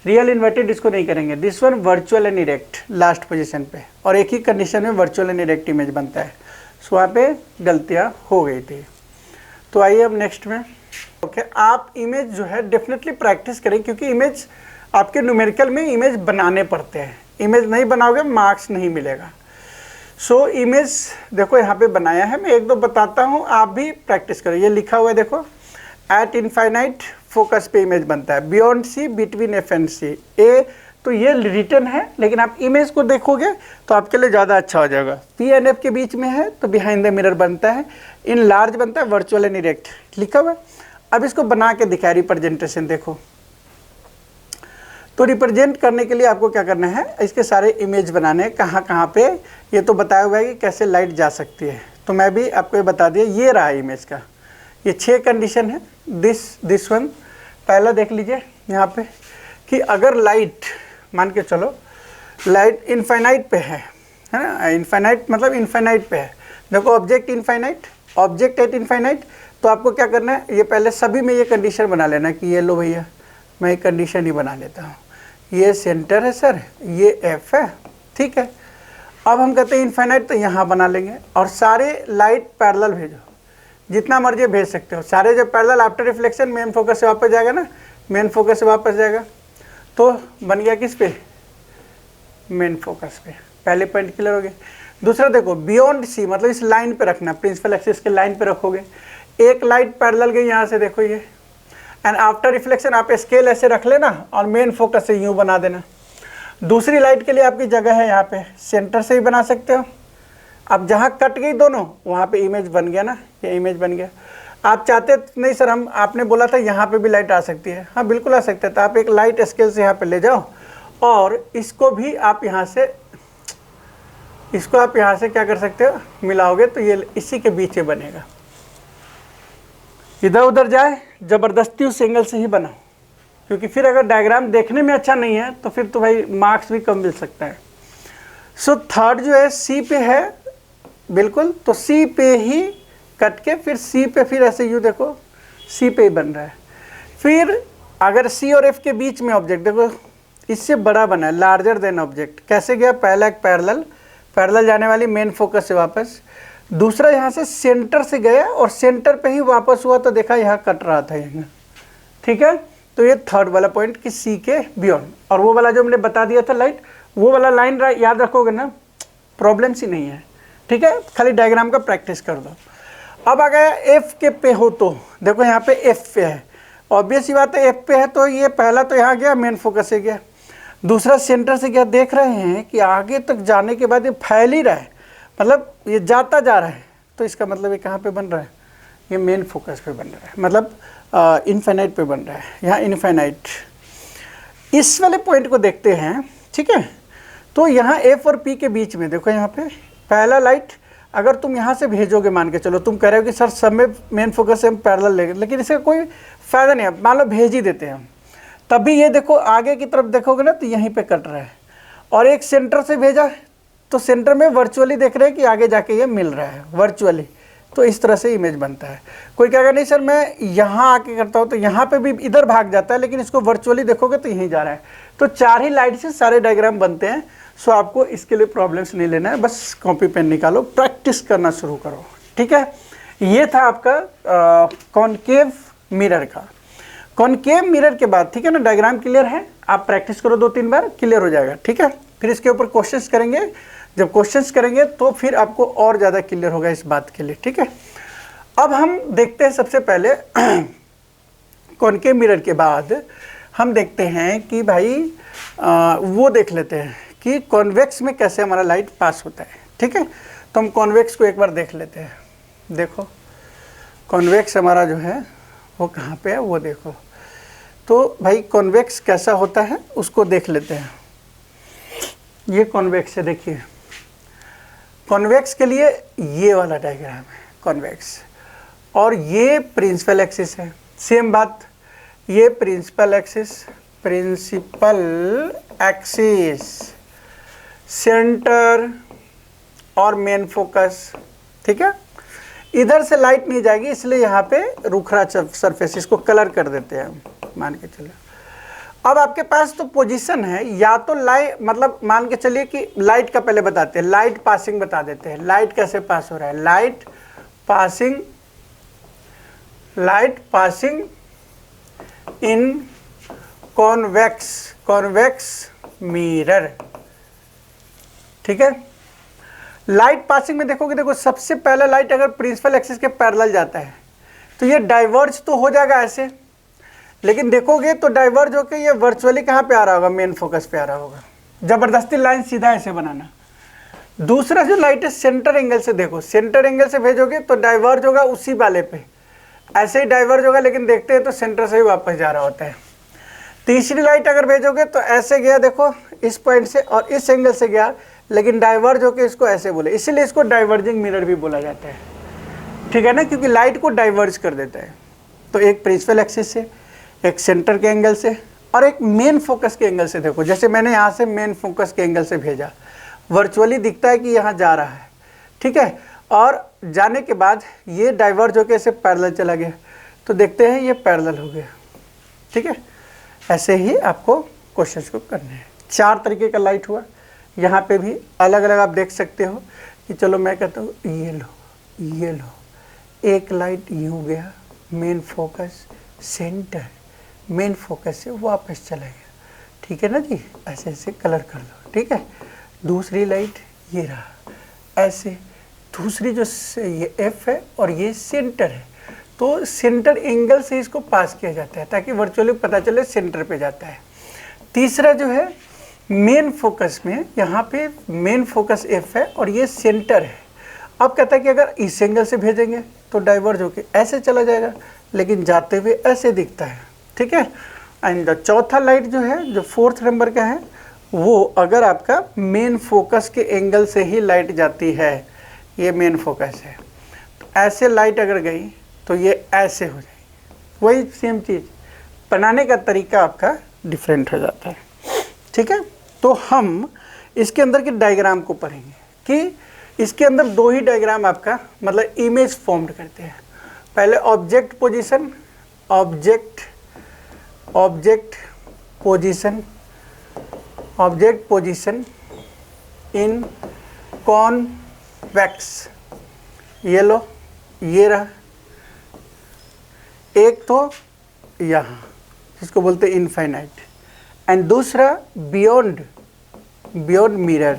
रियल इन्वर्टेड इसको नहीं करेंगे, this one virtual and erect last position पे, और एक ही कंडीशन में वर्चुअल एंड इरेक्ट इमेज बनता है। सो वहाँ पे गलतियाँ हो गई थी। तो आइए अब नेक्स्ट में। ओके, आप इमेज जो है डेफिनेटली प्रैक्टिस करें, क्योंकि इमेज आपके न्यूमेरिकल में इमेज बनाने पड़ते हैं। इमेज नहीं बनाओगे मार्क्स नहीं मिलेगा। सो इमेज देखो यहाँ पे बनाया है, मैं एक दो बताता हूँ, आप भी प्रैक्टिस करो। ये लिखा हुआ है देखो, एट इनफाइनाइट फोकस पे इमेज बनता है, beyond C between F and C. ए तो ये रिटर्न है, लेकिन आप इमेज को देखोगे तो आपके लिए ज़्यादा अच्छा हो जाएगा। पी एंड एफ के बीच में है तो बिहाइंड द मिरर बनता है, इन लार्ज बनता है, वर्चुअल एंड इरेक्ट लिखा हुआ है। अब इसको बना के दिखाया, रिप्रेजेंटेशन देखो। तो रिप्रेजेंट करने के लिए आपको क्या करना है, इसके सारे इमेज बनाने हैं, कहाँ कहाँ पे, ये तो बताया हुआ है कि कैसे लाइट जा सकती है। तो मैं भी आपको ये बता दिया, ये रहा इमेज का, ये 6 कंडीशन है। दिस वन पहला देख लीजिए यहाँ पे, कि अगर लाइट मान के चलो लाइट इनफाइनाइट पे है ना, इनफाइनाइट मतलब इनफाइनाइट पे है। देखो object infinite, object at infinite, तो आपको क्या करना है, ये पहले सभी में ये कंडीशन बना लेना कि ये लो भैया, मैं एक कंडीशन ही बना लेता हूँ, ये सेंटर है सर, ये एफ है, ठीक है। अब हम कहते हैं इनफाइनाइट, तो यहाँ बना लेंगे, और सारे लाइट पैरेलल भेजो, जितना मर्जी भेज सकते हो सारे। जब parallel after reflection main focus से वापस जाएगा ना, मेन फोकस से वापस जाएगा, तो बन गया किस पे, मेन फोकस पे। पहले पॉइंट क्लियर हो गया। दूसरा देखो, बियॉन्ड सी मतलब इस लाइन पे रखना, प्रिंसिपल एक्सिस के लाइन पे रखोगे। एक लाइट पैरेलल गई यहाँ से, देखो ये, एंड आफ्टर रिफ्लेक्शन आप स्केल ऐसे रख लेना और मेन फोकस से यूँ बना देना। दूसरी लाइट के लिए आपकी जगह है यहाँ पे, सेंटर से ही बना सकते हो। अब जहाँ कट गई दोनों, वहाँ पे इमेज बन गया ना, ये इमेज बन गया। आप चाहते नहीं सर, आपने बोला था यहाँ पे भी लाइट आ सकती है, हाँ बिल्कुल आ सकता है। तो आप एक लाइट स्केल से यहाँ पे ले जाओ, और इसको भी आप यहाँ से, इसको आप यहाँ से क्या कर सकते हो, मिलाओगे तो ये इसी के बीच में बनेगा। इधर उधर जाए ज़बरदस्ती उस एंगल से ही बनाओ, क्योंकि फिर अगर डायग्राम देखने में अच्छा नहीं है तो फिर तो भाई मार्क्स भी कम मिल सकता है। सो थर्ड जो है सी पे है बिल्कुल, तो सी पे ही कट के फिर सी पे, फिर ऐसे यूँ देखो सी पे ही बन रहा है। फिर अगर सी और एफ के बीच में ऑब्जेक्ट देखो, इससे बड़ा बना है, लार्जर देन ऑब्जेक्ट। कैसे गया, पहला एक पैरेलल जाने वाली मेन फोकस से वापस, दूसरा यहाँ से सेंटर से गया और सेंटर पे ही वापस हुआ, तो देखा यहाँ कट रहा था यहाँ, ठीक है। तो ये थर्ड वाला पॉइंट कि सी के बियॉन्ड। और वो वाला जो मैंने बता दिया था लाइट, वो वाला लाइन याद रखोगे ना, प्रॉब्लम्स ही नहीं है, ठीक है। खाली डायग्राम का प्रैक्टिस कर दो। अब आ गया एफ के पे हो, तो देखो यहाँ पे एफ पे है, ऑब्वियस ही बात है एफ पे है, तो ये पहला तो यहाँ गया, मेन फोकस से गया, दूसरा सेंटर से गया। देख रहे हैं कि आगे तक जाने के बाद ये फैल ही रहा है, मतलब ये जाता जा रहा है, तो इसका मतलब ये कहाँ पे बन रहा है, ये मेन फोकस पे बन रहा है, मतलब इनफाइनाइट पे बन रहा है, यहाँ इनफाइनाइट। इस वाले पॉइंट को देखते हैं, ठीक है। तो यहाँ एफ और पी के बीच में देखो, यहाँ पे पहला लाइट अगर तुम यहाँ से भेजोगे, मान के चलो तुम कह रहे हो कि सर सब में मेन फोकस से हम पैरेलल लेंगे, लेकिन इसका कोई फ़ायदा नहीं है। मान लो भेज ही देते हैं हम, तभी ये देखो आगे की तरफ देखोगे ना, तो यहीं पे कट रहा है। और एक सेंटर से भेजा, तो सेंटर में वर्चुअली देख रहे हैं कि आगे जाके ये मिल रहा है वर्चुअली, तो इस तरह से इमेज बनता है। कोई कहेगा नहीं सर मैं यहाँ आके करता हूँ, तो यहाँ पे भी इधर भाग जाता है, लेकिन इसको वर्चुअली देखोगे तो यहीं जा रहा है। तो 4 ही लाइट से सारे डायग्राम बनते हैं। सो आपको इसके लिए प्रॉब्लम्स नहीं लेना है, बस कॉपी पेन निकालो, प्रैक्टिस करना शुरू करो, ठीक है। ये था आपका कॉनकेव मिरर का। कॉनकेव मिरर के बाद, ठीक है ना, डायग्राम क्लियर है, आप प्रैक्टिस करो 2-3 बार, क्लियर हो जाएगा, ठीक है। फिर इसके ऊपर क्वेश्चंस करेंगे, जब क्वेश्चंस करेंगे तो फिर आपको और ज़्यादा क्लियर होगा इस बात के लिए, ठीक है। अब हम देखते हैं सबसे पहले कॉनकेव मिरर के बाद हम देखते हैं कि भाई वो देख लेते हैं कि कॉन्वेक्स में कैसे हमारा लाइट पास होता है। ठीक है, तो हम कॉन्वेक्स को एक बार देख लेते हैं। देखो कॉन्वेक्स हमारा जो है वो कहाँ पे है, वो देखो। तो भाई कॉन्वेक्स कैसा होता है उसको देख लेते हैं। ये कॉन्वेक्स है, देखिए कॉन्वेक्स के लिए ये वाला डायग्राम है कॉन्वेक्स, और ये प्रिंसिपल एक्सिस है। सेम बात, ये प्रिंसिपल एक्सिस, सेंटर और मेन फोकस। ठीक है, इधर से लाइट नहीं जाएगी, इसलिए यहाँ पे रुखरा सरफेस, इसको कलर कर देते हैं हम, मान के चलिए। अब आपके पास तो पोजीशन है, या तो लाइट मतलब मान के चलिए कि लाइट का पहले बताते हैं, लाइट पासिंग बता देते हैं। लाइट कैसे पास हो रहा है, light passing in convex mirror. ठीक है, लाइट पासिंग में देखोगे, देखो सबसे पहला लाइट अगर प्रिंसिपल एक्सिस के पैरेलल जाता है तो ये डाइवर्ज तो हो जाएगा ऐसे, लेकिन देखोगे तो डाइवर्ज होकर ये वर्चुअली कहाँ पे आ रहा होगा, मेन फोकस पे आ रहा होगा। जबरदस्ती लाइन सीधा ऐसे बनाना। दूसरा जो लाइट है सेंटर एंगल से, देखो सेंटर एंगल से भेजोगे तो डाइवर्ज होगा उसी वाले पे, ऐसे ही डाइवर्ज होगा, लेकिन देखते हैं तो सेंटर से ही वापस जा रहा होता है। तीसरी लाइट अगर भेजोगे तो ऐसे गया, देखो इस पॉइंट से और इस एंगल से गया, लेकिन डाइवर्ज होकर इसको ऐसे बोले, इसीलिए इसको डाइवर्जिंग मिरर भी बोला जाता है। ठीक है ना, क्योंकि लाइट को डाइवर्ज कर देता है। तो एक प्रिंसिपल एक्सिस से, एक सेंटर के एंगल से, और एक मेन फोकस के एंगल से। देखो जैसे मैंने यहाँ से मेन फोकस के एंगल से भेजा, वर्चुअली दिखता है कि यहाँ जा रहा है। ठीक है, और जाने के बाद ये डाइवर्ज होकर ऐसे पैरेलल चला गया, तो देखते हैं ये पैरेलल हो गया। ठीक है, ऐसे ही आपको क्वेश्चंस को करने हैं। 4 तरीके का लाइट हुआ, यहाँ पे भी अलग अलग आप देख सकते हो कि चलो मैं कहता हूँ ये लो, एक लाइट यूँ गया, main focus centre, main focus से वापस चला गया। ठीक है ना जी, ऐसे ऐसे कलर कर दो। ठीक है, दूसरी लाइट ये रहा ऐसे, दूसरी जो ये एफ है और ये सेंटर है, तो सेंटर एंगल से इसको पास किया जाता है ताकि वर्चुअली पता चले सेंटर पे जाता है। तीसरा जो है मेन फोकस में, यहाँ पे मेन फोकस एफ है और ये सेंटर है। अब कहता है कि अगर इस एंगल से भेजेंगे तो डाइवर्ज होके ऐसे चला जाएगा, लेकिन जाते हुए ऐसे दिखता है। ठीक है, एंड चौथा लाइट जो है, जो 4th नंबर का है, वो अगर आपका मेन फोकस के एंगल से ही लाइट जाती है, ये मेन फोकस है, तो ऐसे लाइट अगर गई तो ये ऐसे हो जाएगी। वही सेम चीज़, बनाने का तरीका आपका डिफरेंट हो जाता है। ठीक है, तो हम इसके अंदर के डायग्राम को पढ़ेंगे कि इसके अंदर 2 ही डायग्राम आपका मतलब इमेज फॉर्म्ड करते हैं। पहले ऑब्जेक्ट पोजीशन इन कॉन्वेक्स, ये लो, ये रहा एक, तो यहाँ जिसको बोलते हैं इनफाइनाइट, एंड दूसरा बियॉन्ड मिरर,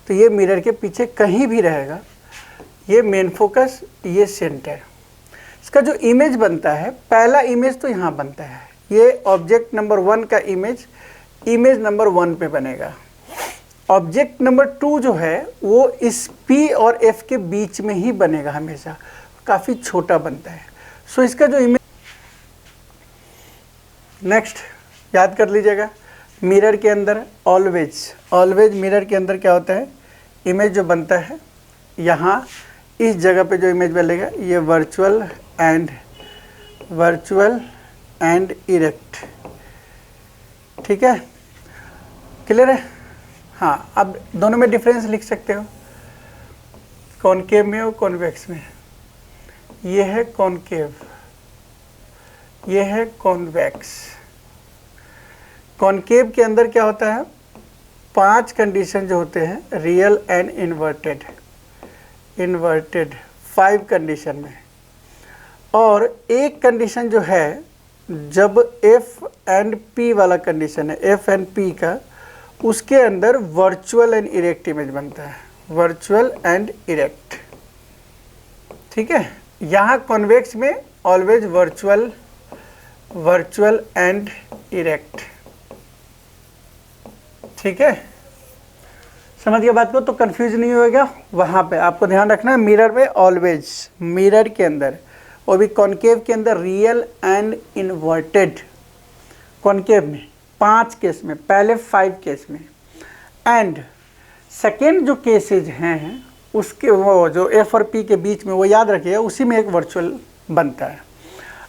तो ये मिरर के पीछे कहीं भी रहेगा, ये मेन फोकस, ये सेंटर। इसका जो इमेज बनता है, पहला इमेज तो यहाँ बनता है, ये ऑब्जेक्ट नंबर 1 का इमेज नंबर 1 पे बनेगा। ऑब्जेक्ट नंबर 2 जो है वो इस P और F के बीच में ही बनेगा, हमेशा काफ़ी छोटा बनता है। सो इसका जो इमेज, नेक्स्ट याद कर लीजिएगा, मिरर के अंदर ऑलवेज मिरर के अंदर क्या होता है, इमेज जो बनता है, यहाँ इस जगह पे जो इमेज बनेगा ये वर्चुअल एंड इरेक्ट। ठीक है, क्लियर है। हाँ, अब दोनों में डिफरेंस लिख सकते हो, कॉनकेव में और कॉन्वेक्स में। ये है कॉनकेव, ये है कॉन्वेक्स। कॉनकेव के अंदर क्या होता है, 5 कंडीशन जो होते हैं, रियल एंड इन्वर्टेड 5 कंडीशन में, और एक कंडीशन जो है जब एफ एंड पी वाला कंडीशन है, एफ एंड पी का, उसके अंदर वर्चुअल एंड इरेक्ट इमेज बनता है, वर्चुअल एंड इरेक्ट। ठीक है, यहाँ कॉन्वेक्स में always virtual virtual and erect. ठीक है, समझ गया बात को, तो कंफ्यूज नहीं होगा। वहाँ पे आपको ध्यान रखना है मिरर में ऑलवेज, मिरर के अंदर, वो भी कॉनकेव के अंदर, रियल एंड इन्वर्टेड। कॉनकेव में 5 केस में, पहले 5 केस में, एंड सेकेंड जो केसेज हैं उसके वो जो एफ और पी के बीच में, वो याद रखिए, उसी में एक वर्चुअल बनता है।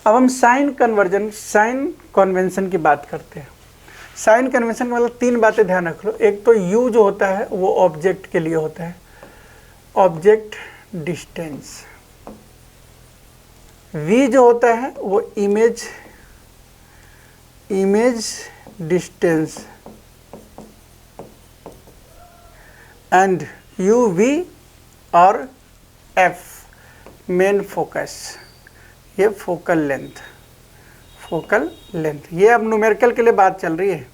अब हम साइन कन्वेंशन की बात करते हैं। साइन कन्वेंशन का मतलब 3 बातें ध्यान रख लो। एक तो यू जो होता है वो ऑब्जेक्ट के लिए होता है, ऑब्जेक्ट डिस्टेंस। वी जो होता है वो image distance, and u v और एफ मेन फोकस, ये फोकल लेंथ। ये अब न्यूमेरिकल के लिए बात चल रही है।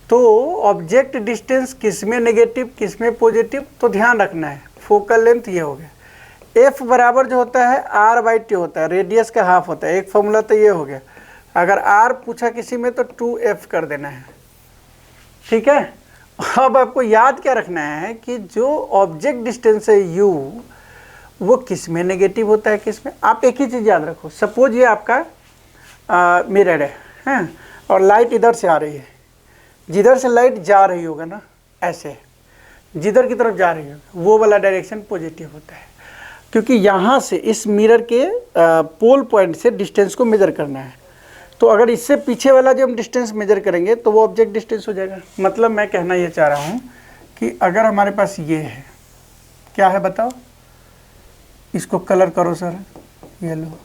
तो ऑब्जेक्ट डिस्टेंस किस में नेगेटिव किस में पॉजिटिव, तो ध्यान रखना है। फोकल लेंथ ये हो गया। एफ बराबर जो होता है आर बाई टी होता है, रेडियस का हाफ होता है। एक फॉर्मूला तो ये हो गया। अगर आर पूछा किसी में तो 2f कर देना है। ठीक है, अब आपको याद क्या रखना है कि जो ऑब्जेक्ट डिस्टेंस है u, वो किस में नेगेटिव होता है किस में। आप एक ही चीज़ याद रखो। सपोज ये आपका मिरर है, हैं, और लाइट इधर से आ रही है। जिधर से लाइट जा रही होगा ना, ऐसे जिधर की तरफ जा रही होगी वो वाला डायरेक्शन पॉजिटिव होता है, क्योंकि यहाँ से इस मिरर के पोल पॉइंट से डिस्टेंस को मेजर करना है। तो अगर इससे पीछे वाला जो हम डिस्टेंस मेजर करेंगे तो वो ऑब्जेक्ट डिस्टेंस हो जाएगा। मतलब मैं कहना ये चाह रहा हूँ कि अगर हमारे पास ये है, क्या है बताओ, इसको कलर करो सर, ये लो,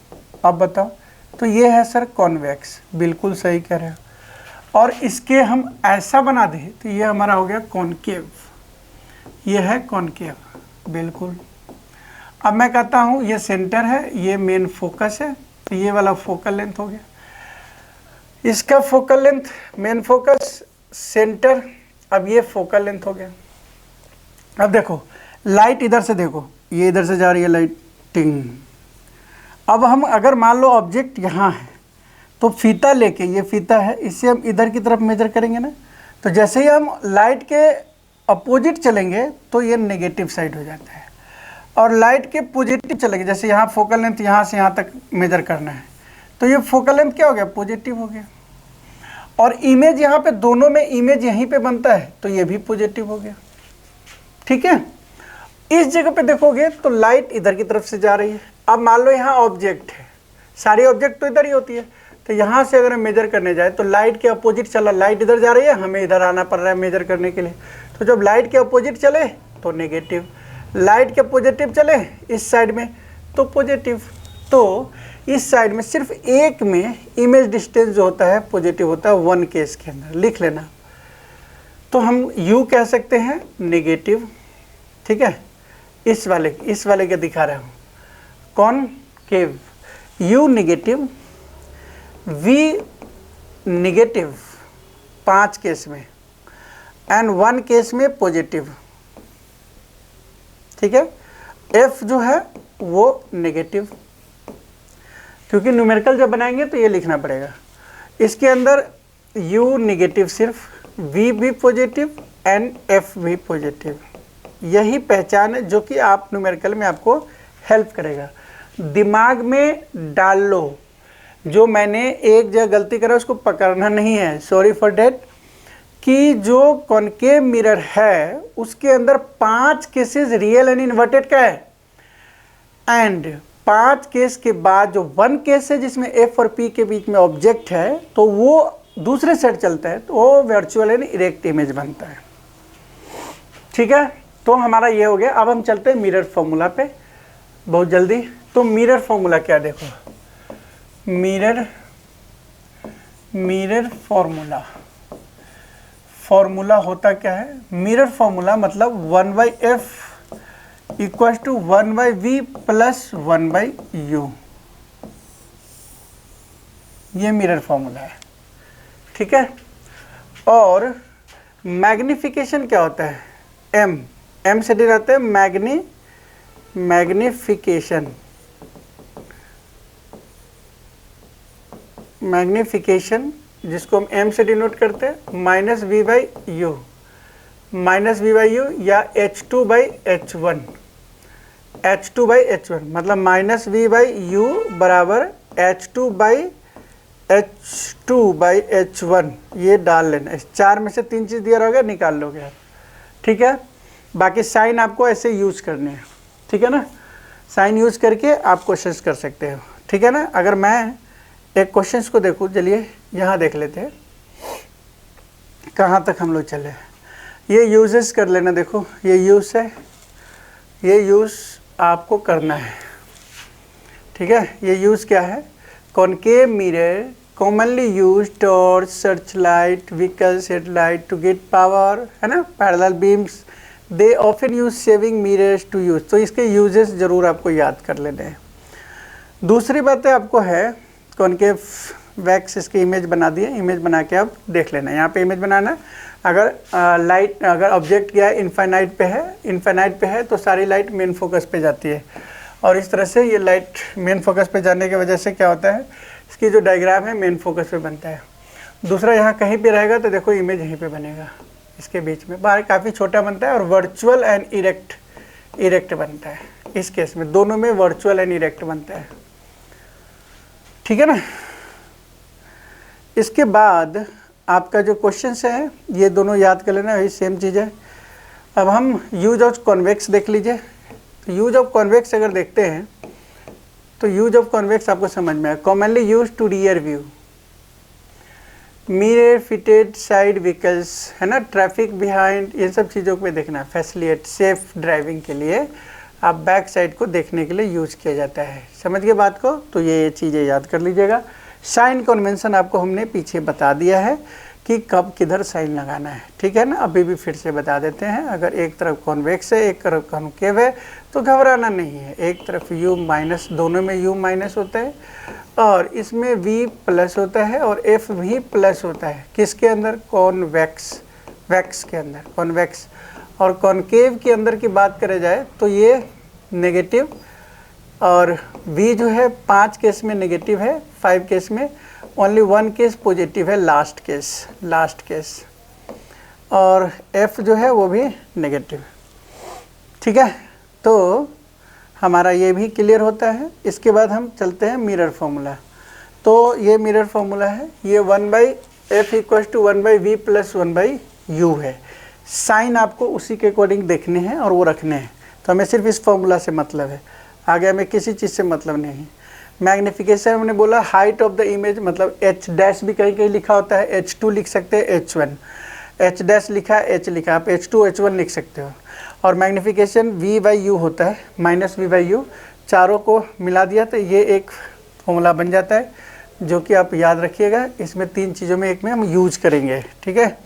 अब बताओ। तो ये है सर कॉन्वेक्स, बिल्कुल सही कह रहे हो। और इसके हम ऐसा बना दें तो ये हमारा हो गया कॉनकेव, ये है कॉनकेव, बिल्कुल। अब मैं कहता हूँ ये सेंटर है, ये मेन फोकस है, तो ये वाला फोकल लेंथ हो गया। इसका focal length, main focus, centre, अब ये फोकल लेंथ हो गया। अब देखो लाइट इधर से, देखो ये इधर से जा रही है लाइटिंग। अब हम अगर मान लो ऑब्जेक्ट यहाँ है तो फीता लेके, ये फीता है, इससे हम इधर की तरफ मेजर करेंगे ना, तो जैसे ही हम लाइट के अपोजिट चलेंगे तो ये नेगेटिव साइड हो जाता है, और लाइट के पॉजिटिव चलेंगे, जैसे यहाँ फोकल लेंथ यहाँ से यहाँ तक मेजर करना है, तो ये फोकल लेंथ क्या हो गया, पॉजिटिव हो गया। और इमेज यहाँ पे, दोनों में इमेज यहीं पे बनता है, तो ये भी पॉजिटिव हो गया। ठीक है, इस जगह पे देखोगे तो लाइट इधर की तरफ से जा रही है। अब मान लो यहाँ ऑब्जेक्ट है, सारी ऑब्जेक्ट तो इधर ही होती है, तो यहाँ से अगर हम मेजर करने जाए तो लाइट के अपोजिट चला, लाइट इधर जा रही है, हमें इधर आना पड़ रहा है मेजर करने के लिए। तो जब लाइट के अपोजिट चले तो नेगेटिव, लाइट के पॉजिटिव चले इस साइड में तो पॉजिटिव। तो इस साइड में सिर्फ एक में इमेज डिस्टेंस जो होता है पॉजिटिव होता है, 1 केस के अंदर लिख लेना। तो हम u कह सकते हैं नेगेटिव। ठीक है, इस वाले के दिखा रहा हूँ, concave, u negative, v negative 5 case में, एंड 1 केस में पॉजिटिव। ठीक है, f जो है वो नेगेटिव, क्योंकि न्यूमेरिकल जब बनाएंगे तो ये लिखना पड़ेगा। इसके अंदर u नेगेटिव सिर्फ, v भी पॉजिटिव एंड f भी पॉजिटिव। यही पहचान है जो कि आप न्यूमेरिकल में आपको हेल्प करेगा। दिमाग में डाल लो, जो मैंने एक जगह गलती करा उसको पकड़ना नहीं है, सॉरी फॉर डेट, कि जो कॉनकेव मिरर है उसके अंदर 5 केसेस रियल एंड इन्वर्टेड का है, एंड 5 केस के बाद जो 1 केस है जिसमें एफ और पी के बीच में ऑब्जेक्ट है, तो वो दूसरे साइड चलता है, तो वो वर्चुअल एंड इरेक्ट इमेज बनता है। ठीक है, तो हमारा ये हो गया। अब हम चलते हैं मिरर फॉर्मूला पे बहुत जल्दी। तो मिरर फॉर्मूला क्या, देखो मिरर फॉर्मूला होता क्या है। मिरर फॉर्मूला मतलब 1/f equal to 1/v plus 1/u, ये मिरर फॉर्मूला है। ठीक है, और मैग्निफिकेशन क्या होता है, m से डी रहता है मैग्निफिकेशन। मैग्नीफिकेशन जिसको हम एम से डिनोट करते हैं minus v by u, minus v by u या H2 by H1, H2 by H1 मतलब माइनस वी बाई यू बराबर H2 बाई H1 ये डाल लेना। इस चार में से तीन चीज़ दिया रहेगा, निकाल लोगे आप, ठीक है। बाकी साइन आपको ऐसे यूज करने हैं, ठीक है ना, साइन यूज करके आप क्वेश्चंस कर सकते हो, ठीक है ना। अगर मैं एक क्वेश्चंस को देखूँ, चलिए यहाँ देख लेते हैं कहाँ तक हम लोग चले। ये यूजेस कर लेना, देखो ये यूज है, ये यूज आपको करना है, ठीक है। ये यूज क्या है, concave mirror commonly used torch, searchlight, vehicles, headlight to get power, है ना, parallel beams, they often use saving mirrors to use। तो इसके यूजेस ज़रूर आपको याद कर लेने हैं। दूसरी बातें आपको है कॉनकेव वैक्स, इसकी इमेज बना दिए, इमेज बना के आप देख लेना। यहाँ पे इमेज बनाना, अगर लाइट अगर ऑब्जेक्ट क्या है इनफाइनाइट पे है तो सारी लाइट मेन फोकस पे जाती है, और इस तरह से ये लाइट मेन फोकस पे जाने की वजह से क्या होता है, इसकी जो डायग्राम है मेन फोकस पे बनता है। दूसरा यहाँ कहीं पे रहेगा तो देखो इमेज यहीं पे बनेगा, इसके बीच में बाहर काफ़ी छोटा बनता है, और वर्चुअल एंड इरेक्ट बनता है। इस केस में दोनों में वर्चुअल एंड इरेक्ट बनता है, ठीक है ना। इसके बाद आपका जो क्वेश्चन है ये दोनों याद कर लेना, वही सेम चीज़ है। अब हम यूज ऑफ कॉन्वेक्स देख लीजिए। तो यूज ऑफ कॉन्वेक्स अगर देखते हैं तो यूज ऑफ कॉन्वेक्स आपको समझ में आए, commonly use to rear view, mirror fitted side vehicles, है ना, ट्रैफिक बिहाइंड, ये सब चीज़ों पे देखना, फैसिलिटेट सेफ ड्राइविंग के लिए आप बैक साइड को देखने के लिए यूज किया जाता है। समझ गए बात को, तो ये चीज़ें याद कर लीजिएगा। साइन कन्वेंशन आपको हमने पीछे बता दिया है कि कब किधर साइन लगाना है, ठीक है ना। अभी भी फिर से बता देते हैं, अगर एक तरफ कॉन्वेक्स है एक तरफ कॉन्केव है तो घबराना नहीं है, एक तरफ यू माइनस, दोनों में यू माइनस होता है और इसमें वी प्लस होता है और एफ भी प्लस होता है। किसके अंदर, वैक्स के अंदर, कॉन्वेक्स। और कॉन्केव के अंदर की बात करें जाए तो ये नेगेटिव, और वी जो है 5 केस में नेगेटिव है, 5 केस में ओनली 1 केस पॉजिटिव है, लास्ट केस, और एफ जो है वो भी नेगेटिव, ठीक है। तो हमारा ये भी क्लियर होता है। इसके बाद हम चलते हैं मिरर फॉर्मूला। तो ये मिरर फॉर्मूला है, ये 1/f = 1/v + 1/u है। साइन आपको उसी के अकॉर्डिंग देखने हैं और वो रखने हैं, तो हमें सिर्फ इस फॉर्मूला से मतलब है, आगे हमें किसी चीज़ से मतलब नहीं है। मैग्नीफिकेशन हमने बोला, हाइट ऑफ द इमेज मतलब h डैश भी कहीं कहीं लिखा होता है, h2 लिख सकते हैं, h1, h डैश लिखा है, h लिखा, आप h2 h1 लिख सकते हो। और मैग्नीफिकेशन v/u होता है, -v/u, चारों को मिला दिया तो ये एक फॉर्मूला बन जाता है, जो कि आप याद रखिएगा। इसमें 3 चीज़ों में एक में हम यूज करेंगे, ठीक है।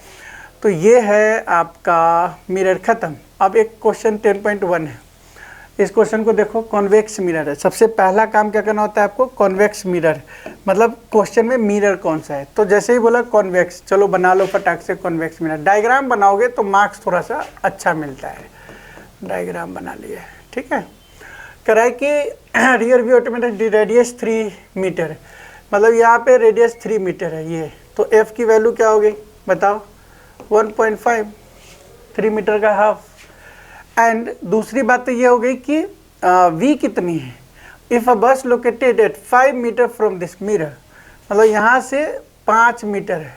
तो ये है आपका मिरर ख़त्म। अब एक क्वेश्चन 10.1 है, इस क्वेश्चन को देखो, कॉन्वेक्स मिरर है। सबसे पहला काम क्या करना होता है आपको, कॉन्वेक्स मिरर, मतलब क्वेश्चन में मिरर कौन सा है। तो जैसे ही बोला कॉन्वेक्स, चलो बना लो फटाक से कॉन्वेक्स मिरर। डायग्राम बनाओगे तो मार्क्स थोड़ा सा अच्छा मिलता है। डायग्राम बना लिए, ठीक है। कराए कि rear view automatic radius 3 metre, मतलब यहाँ पे रेडियस 3 मीटर है ये, तो एफ की वैल्यू क्या हो गई बताओ, 1.5, 3 मीटर का हाफ। एंड दूसरी बात तो ये हो गई कि v कितनी है, if a bus located at 5 metre from this mirror, मतलब यहाँ से 5 मीटर है,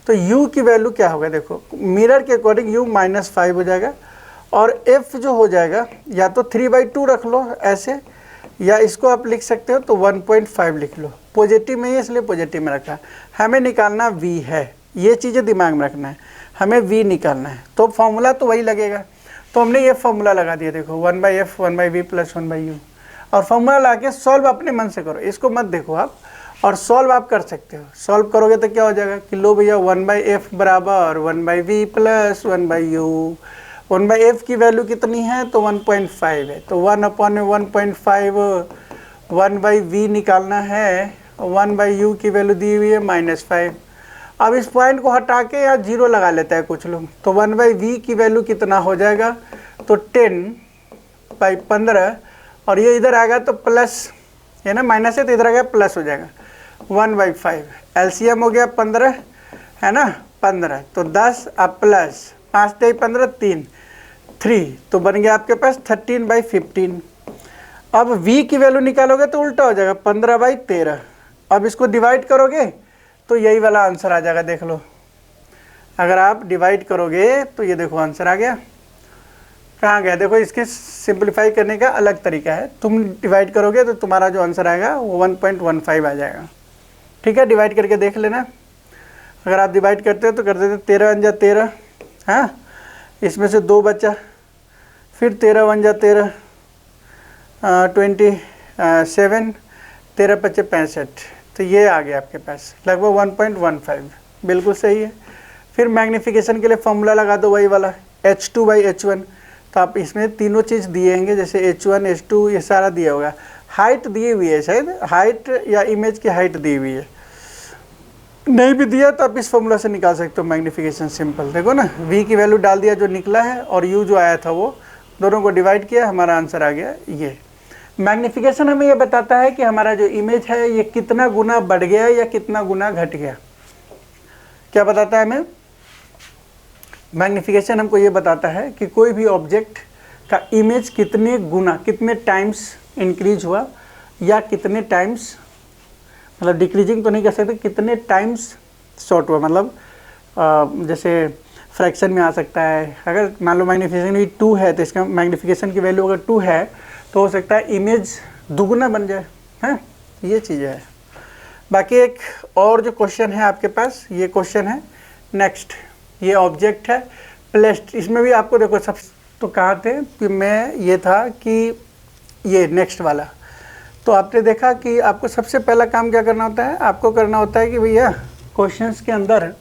तो u की वैल्यू क्या होगा, देखो मिरर के अकॉर्डिंग u -5 हो जाएगा, और f जो हो जाएगा या तो 3/2 रख लो ऐसे, या इसको आप लिख सकते हो तो 1.5 लिख लो। पॉजिटिव में ही इसलिए पॉजिटिव में रखा, हमें निकालना v है, ये चीज़ें दिमाग में रखना है, हमें v निकालना है, तो फॉर्मूला तो वही लगेगा। तो हमने ये फॉर्मूला लगा दिया, देखो 1/f 1/v + 1/u, और फॉर्मूला ला के सॉल्व अपने मन से करो, इसको मत देखो आप, और सॉल्व आप कर सकते हो। सॉल्व करोगे तो क्या हो जाएगा कि लो भैया 1/f बराबर 1/v + 1/u, 1/f की वैल्यू कितनी है तो 1.5 है, तो 1/1.5, 1/v निकालना है, 1/u की वैल्यू दी हुई है -5। अब इस पॉइंट को हटा के या 0 लगा लेता है कुछ लोग, तो 1/v की वैल्यू कितना हो जाएगा, तो 10/15, और ये इधर आएगा तो प्लस, है ना, माइनस है तो इधर आ गया प्लस हो जाएगा, 1/5, एलसीएम हो गया 15 है ना, 15 तो 10 अब प्लस 5 3 15 3 तो बन गया आपके पास 13/15। अब v की वैल्यू निकालोगे तो उल्टा हो जाएगा 15/13। अब इसको डिवाइड करोगे तो यही वाला आंसर आ जाएगा, देख लो। अगर आप डिवाइड करोगे तो ये देखो आंसर आ गया। कहाँ गया देखो, इसके सिंपलीफाई करने का अलग तरीका है। तुम डिवाइड करोगे तो तुम्हारा जो आंसर आएगा वो 1.15 आ जाएगा। ठीक है, डिवाइड करके देख लेना। अगर आप डिवाइड करते हो तो कर देते 13 × 13, हाँ, इसमें से 2 बचा, फिर 13 × 13 27, 13 × 5 65, तो ये आ गया आपके पास लगभग 1.15, बिल्कुल सही है। फिर मैग्नीफिकेशन के लिए फॉर्मूला लगा दो वही वाला, H2/H1। तो आप इसमें तीनों चीज़ दिएंगे, जैसे H1 H2 ये सारा दिया होगा। हाइट दी हुई है, शायद हाइट या इमेज की हाइट दी हुई है, नहीं भी दिया तो आप इस फॉर्मूला से निकाल सकते हो मैग्नीफिकेशन। सिंपल देखो ना, v की वैल्यू डाल दिया जो निकला है, और u जो आया था वो, दोनों को डिवाइड किया, हमारा आंसर आ गया ये। मैग्नीफिकेशन हमें ये बताता है कि हमारा जो इमेज है ये कितना गुना बढ़ गया या कितना गुना घट गया। क्या बताता है हमें? मैग्नीफिकेशन हमको ये बताता है कि कोई भी ऑब्जेक्ट का इमेज कितने गुना, कितने टाइम्स इंक्रीज हुआ या कितने टाइम्स, मतलब डिक्रीजिंग तो नहीं कह सकते, कितने टाइम्स शॉर्ट हुआ। मतलब जैसे फ्रैक्शन में आ सकता है। अगर मान लो मैग्नीफिकेशन 2 है तो इसका मैग्नीफिकेशन की वैल्यू अगर 2 है तो हो सकता है इमेज दुगुना बन जाए, हैं, ये चीज़ें है। बाकी एक और जो क्वेश्चन है आपके पास, ये क्वेश्चन है नेक्स्ट। ये ऑब्जेक्ट है प्लेस्ड, इसमें भी आपको देखो सब तो कहाँ थे कि मैं ये था कि ये नेक्स्ट वाला, तो आपने देखा कि आपको सबसे पहला काम क्या करना होता है, आपको करना होता है कि भैया क्वेश्चंस के अंदर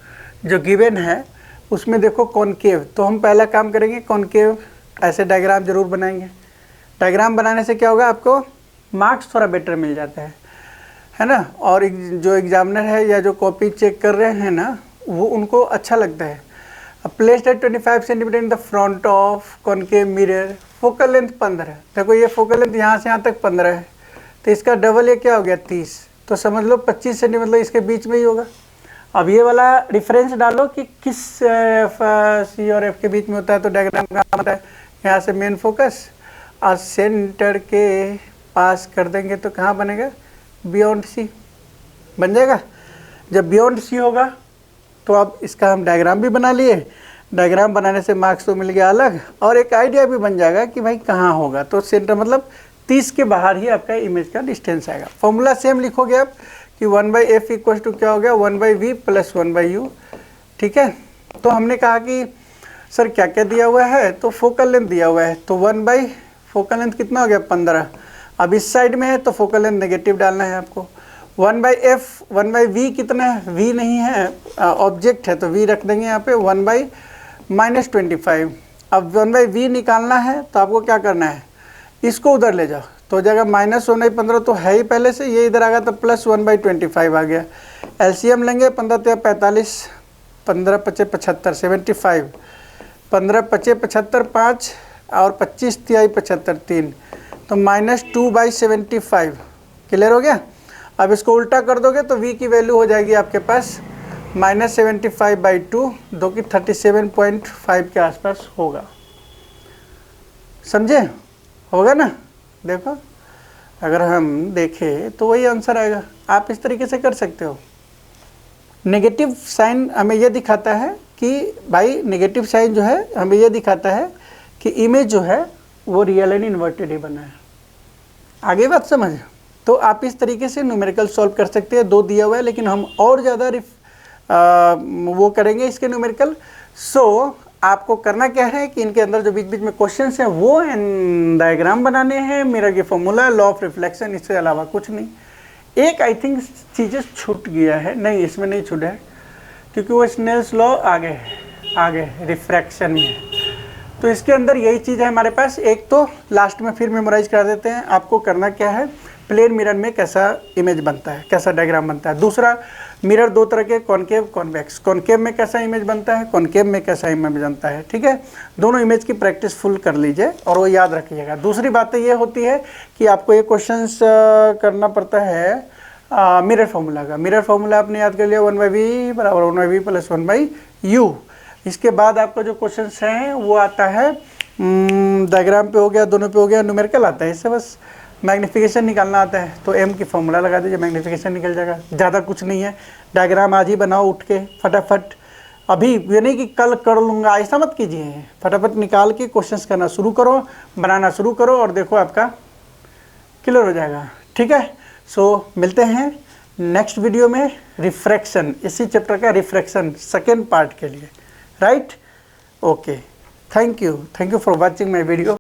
जो गिवन है उसमें देखो कॉनकेव, तो हम पहला काम करेंगे कॉनकेव, ऐसे डायग्राम जरूर बनाएंगे। डायग्राम बनाने से क्या होगा, आपको मार्क्स थोड़ा बेटर मिल जाता है ना, और जो एग्जामिनर है या जो कॉपी चेक कर रहे हैं ना, वो उनको अच्छा लगता है। Placed at 25 centimetre in the front of concave mirror, focal length 15, देखो ये फोकल लेंथ यहाँ से यहाँ तक 15 है, तो इसका डबल ये क्या हो गया 30, तो समझ लो 25 सेंटीमीटर, मतलब इसके बीच में ही होगा। अब ये वाला रेफरेंस डालो कि किस सी और एफ के बीच में होता है, तो डायग्राम कहाँ होता है, यहाँ से मेन फोकस और सेंटर के पास कर देंगे तो कहाँ बनेगा, बियॉन्ड सी बन जाएगा। जब बियॉन्ड सी होगा तो अब इसका हम डायग्राम भी बना लिए। डायग्राम बनाने से मार्क्स तो मिल गया अलग, और एक आइडिया भी बन जाएगा कि भाई कहाँ होगा, तो सेंटर मतलब 30 के बाहर ही आपका इमेज का डिस्टेंस आएगा। फॉर्मूला सेम लिखोगे आप कि 1/f इक्वल टू क्या हो गया 1/v प्लस 1/u। ठीक है, तो हमने कहा कि सर क्या क्या दिया हुआ है, तो फोकल लेंथ दिया हुआ है, तो 1/ फोकल लेंथ कितना हो गया 15। अब इस साइड में है तो फोकल लेंथ नेगेटिव डालना है आपको। 1/f 1/v कितना है, v नहीं है, ऑब्जेक्ट है तो v रख देंगे यहाँ पे 1/-25। अब 1/v निकालना है तो आपको क्या करना है, इसको उधर ले जाओ तो हो जाएगा -1/15, तो है ही पहले से, ये इधर आ गया तो प्लस 1/25 आ गया। एलसीएम लेंगे 15 × 45, 15 × 5 75, 75, 15 × 5 75 5 और 25 × 75 3, तो -2/75। क्लियर हो गया। अब इसको उल्टा कर दोगे तो v की वैल्यू हो जाएगी आपके पास -75/2, जो कि 37.5 के आसपास होगा। समझे, होगा ना। देखो अगर हम देखें तो वही आंसर आएगा। आप इस तरीके से कर सकते हो। नेगेटिव साइन हमें यह दिखाता है कि भाई, नेगेटिव साइन जो है हमें यह दिखाता है कि इमेज जो है वो रियल एंड इन्वर्टेड ही बना है। आगे बात समझ। तो आप इस तरीके से न्यूमेरिकल सॉल्व कर सकते हैं। 2 दिया हुआ है लेकिन हम और ज़्यादा वो करेंगे इसके न्यूमेरिकल। सो आपको करना क्या है कि इनके अंदर जो बीच बीच में क्वेश्चंस हैं वो डायग्राम बनाने हैं, मिरर के फॉर्मूला, लॉ ऑफ रिफ्लेक्शन, इससे अलावा कुछ नहीं। एक आई थिंक चीज़ें छूट गया है, नहीं इसमें नहीं छूटा है क्योंकि वो स्नेल्स लॉ आगे रिफ्रैक्शन में। तो इसके अंदर यही चीज़ है हमारे पास। एक तो लास्ट में फिर मेमोराइज करा देते हैं। आपको करना क्या है, प्लेन मिरर में कैसा इमेज बनता है, कैसा डायग्राम बनता है। दूसरा, मिरर 2 तरह के, कॉनकेव कॉन्वेक्स। कॉनकेव में कैसा इमेज बनता है, कॉनकेव में कैसा इमेज बनता है। ठीक है, दोनों इमेज की प्रैक्टिस फुल कर लीजिए और वो याद रखिएगा। दूसरी बात ये होती है कि आपको ये क्वेश्चंस करना पड़ता है मिरर फार्मूला का। मिरर फार्मूला आपने याद कर लिया, 1/v बराबर 1/v प्लस 1/u। इसके बाद आपका जो क्वेश्चन है वो आता है डायग्राम पे हो गया, दोनों पे हो गया, न्यूमेरिकल आता है। इससे बस मैग्नीफिकेशन निकालना आता है, तो m की फार्मूला लगा दीजिए, मैग्नीफिकेशन निकल जाएगा। ज़्यादा कुछ नहीं है, डायग्राम आज ही बनाओ उठ के फटाफट। अभी ये नहीं कि कल कर लूँगा, ऐसा मत कीजिए, फटाफट निकाल के क्वेश्चंस करना शुरू करो, बनाना शुरू करो, और देखो आपका क्लियर हो जाएगा। ठीक है, सो मिलते हैं नेक्स्ट वीडियो में रिफ्रैक्शन, इसी चैप्टर का रिफ्रैक्शन सेकेंड पार्ट के लिए, right. Okay, thank you for watching my video.